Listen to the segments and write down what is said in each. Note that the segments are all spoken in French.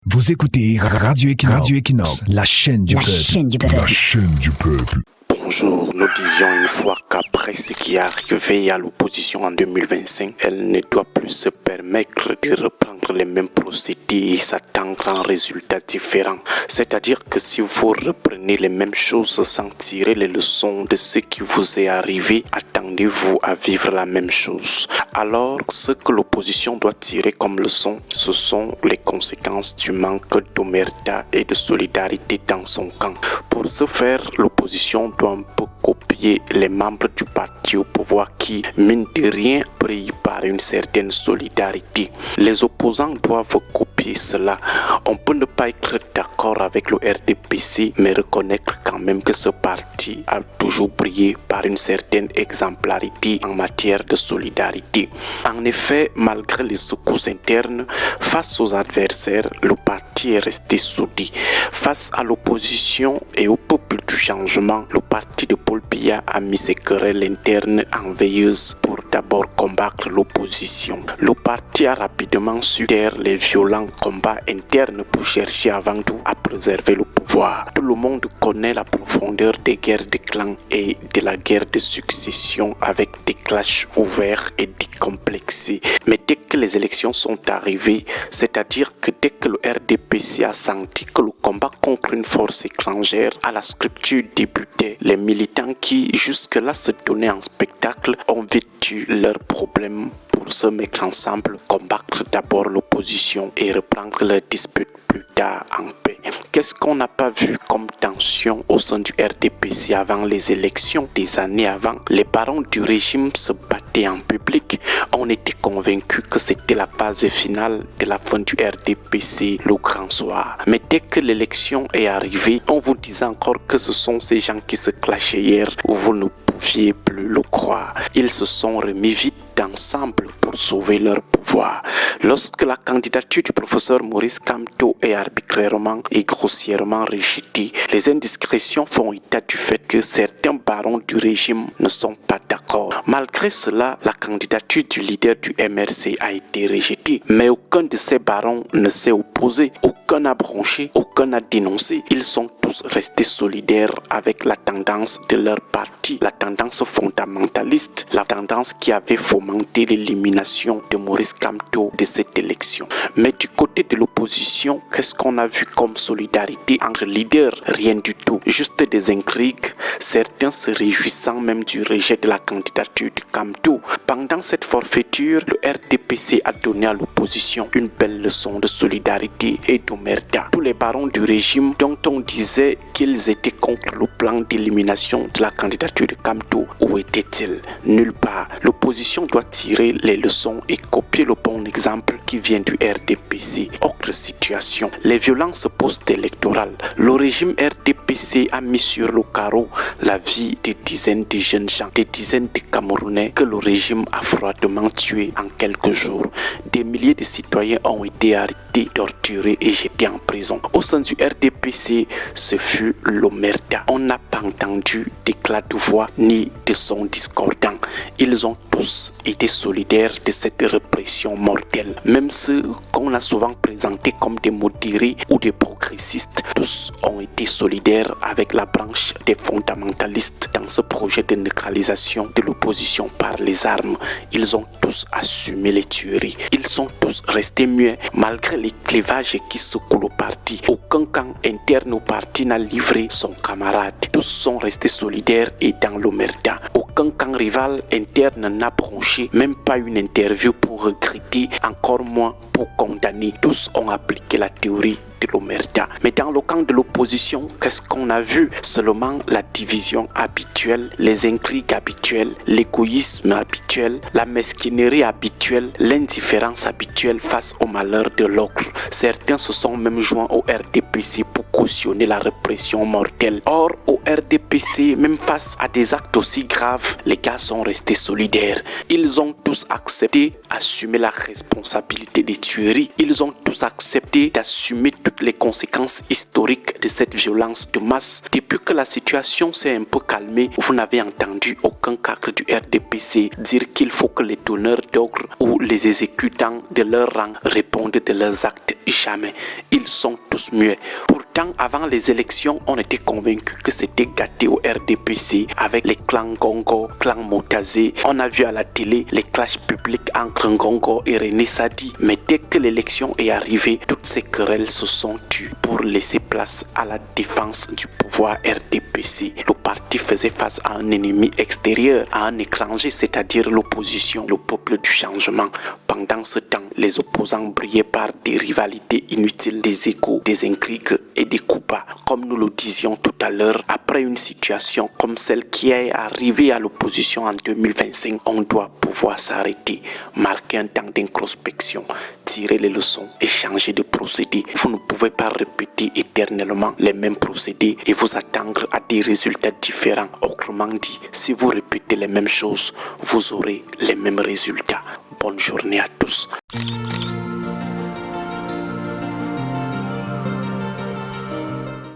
Vous écoutez Radio Equinox, la chaîne du peuple. La chaîne du peuple. Bonjour, nous disions une fois qu'après ce qui est arrivé à l'opposition en 2025, elle ne doit plus se permettre de reprendre les mêmes procédés et s'attendre à un résultat différent. C'est-à-dire que si vous reprenez les mêmes choses sans tirer les leçons de ce qui vous est arrivé, attendez-vous à vivre la même chose. Alors, ce que l'opposition doit tirer comme leçon, ce sont les conséquences du manque d'omerta et de solidarité dans son camp. Pour ce faire, l'opposition doit un peu copier les membres du parti au pouvoir qui, mine de rien, brillent par une certaine solidarité. Les opposants doivent copier cela. On peut ne pas être d'accord avec le RDPC, mais reconnaître quand même que ce parti a toujours brillé par une certaine exemplarité en matière de solidarité. En effet, malgré les secousses internes, face aux adversaires, le parti est resté soudé. Face à l'opposition et au peuple du changement, le parti de Paul Biya a mis ses querelles internes en veilleuse pour d'abord combattre l'opposition. Le parti a rapidement su taire les violents combats internes pour chercher avant tout à préserver le pouvoir. Tout le monde connaît la profondeur des guerres de clans et de la guerre de succession avec des clashs ouverts et décomplexés. Mais dès que les élections sont arrivées, c'est-à-dire que dès que le RDPC a senti que le combat contre une force étrangère à la structure débutait, les militants qui jusque-là se donnaient en spectacle ont vécu leurs problèmes pour se mettre ensemble, combattre d'abord l'opposition et reprendre leurs disputes plus tard en paix. Qu'est-ce qu'on n'a pas vu comme tension au sein du RDPC avant les élections des années avant? Les barons du régime se battaient en public. On était convaincus que c'était la phase finale de la fin du RDPC, le grand soir. Mais dès que l'élection est arrivée, on vous disait encore que ce sont ces gens qui se clashaient hier, vous ne pouviez plus le croire. Ils se sont remis vite ensemble pour sauver leur pouvoir. Lorsque la candidature du professeur Maurice Kamto est arbitrairement et grossièrement rejetée, les indiscrétions font état du fait que certains barons du régime ne sont pas d'accord. Malgré cela, la candidature du leader du MRC a été rejetée, mais aucun de ces barons ne s'est opposé, aucun n'a bronché, aucun n'a dénoncé. Ils sont tous restés solidaires avec la tendance de leur parti, la tendance fondamentaliste, la tendance qui avait fomenté l'élimination de Maurice Kamto de cette élection. Mais du côté de l'opposition, qu'est-ce qu'on a vu comme solidarité entre leaders? Rien du tout, juste des intrigues, certains se réjouissant même du rejet de la candidature de Kamto. Pendant cette forfaiture, le RDPC a donné à l'opposition une belle leçon de solidarité et d'omerta. Tous les barons du régime dont on disait qu'ils étaient contre le plan d'élimination de la candidature de Kamto, où étaient-ils? Nulle part. L'opposition doit tirer les leçons et copier le bon exemple qui vient du RDPC. Autre situation, les violences post-électorales. Le régime RDPC a mis sur le carreau la vie de dizaines de jeunes gens, des dizaines de Camerounais que le régime a froidement tués en quelques jours. Des milliers de citoyens ont été arrêtés, torturés et jetés en prison. Au sein du RDPC, ce fut l'omerta. On n'a pas entendu d'éclat de voix ni de son discordant. Ils ont tous été solidaires de cette répression mortelle. Même ceux qu'on a souvent présentés comme des modérés ou des progressistes, tous ont été solidaires avec la branche des fondamentalistes dans ce projet de neutralisation de l'opposition par les armes. Ils ont tous assumé les tueries. Ils sont tous restés muets malgré les clivages qui secouent le parti. Aucun camp interne au parti n'a livré son camarade. Tous sont restés solidaires et dans l'omerta. Aucun camp rival interne n'a bronché, même pas une interview pour regretter, encore moins pour condamner. Tous ont appliqué la théorie de l'omerta. Mais dans le camp de l'opposition, qu'est-ce qu'on a vu? Seulement la division habituelle, les intrigues habituelles, l'égoïsme habituel, la mesquinerie habituelle, l'indifférence habituelle face au malheur de l'autre. Certains se sont même joints au RDPC pour cautionner la répression mortelle. Or, au RDPC, même face à des actes aussi graves, les gars sont restés solidaires. Ils ont tous accepté d'assumer la responsabilité des tueries. Ils ont tous accepté d'assumer toutes les conséquences historiques de cette violence de masse. Depuis que la situation s'est un peu calmée, vous n'avez entendu aucun cadre du RDPC dire qu'il faut que les donneurs d'ordre ou les exécutants de leur rang répondent de leurs actes. Jamais. Ils sont tous muets. Pourtant, avant les élections, on était convaincus que c'était gâté au RDPC avec les clans Ngongo, clan Motazé. On a vu à la télé les clashs publics entre Ngongo et René Sadi. Mais dès que l'élection est arrivée, toutes ces querelles se sont tues pour laisser place à la défense du pouvoir RDPC. Le parti faisait face à un ennemi extérieur, à un étranger, c'est-à-dire l'opposition, le peuple du changement. Pendant ce temps, les opposants brillaient par des rivalités inutiles, des égos, des intrigues et des coups bas. Comme nous le disions tout à l'heure, après une situation comme celle qui est arrivée à l'opposition en 2025, on doit pouvoir s'arrêter, marquer un temps d'introspection, tirer les leçons et changer de procédé. Vous ne pouvez pas répéter éternellement les mêmes procédés et vous attendre à des résultats différents. Autrement dit, si vous répétez les mêmes choses, vous aurez les mêmes résultats. Bonne journée à tous.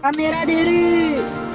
Caméra de rue.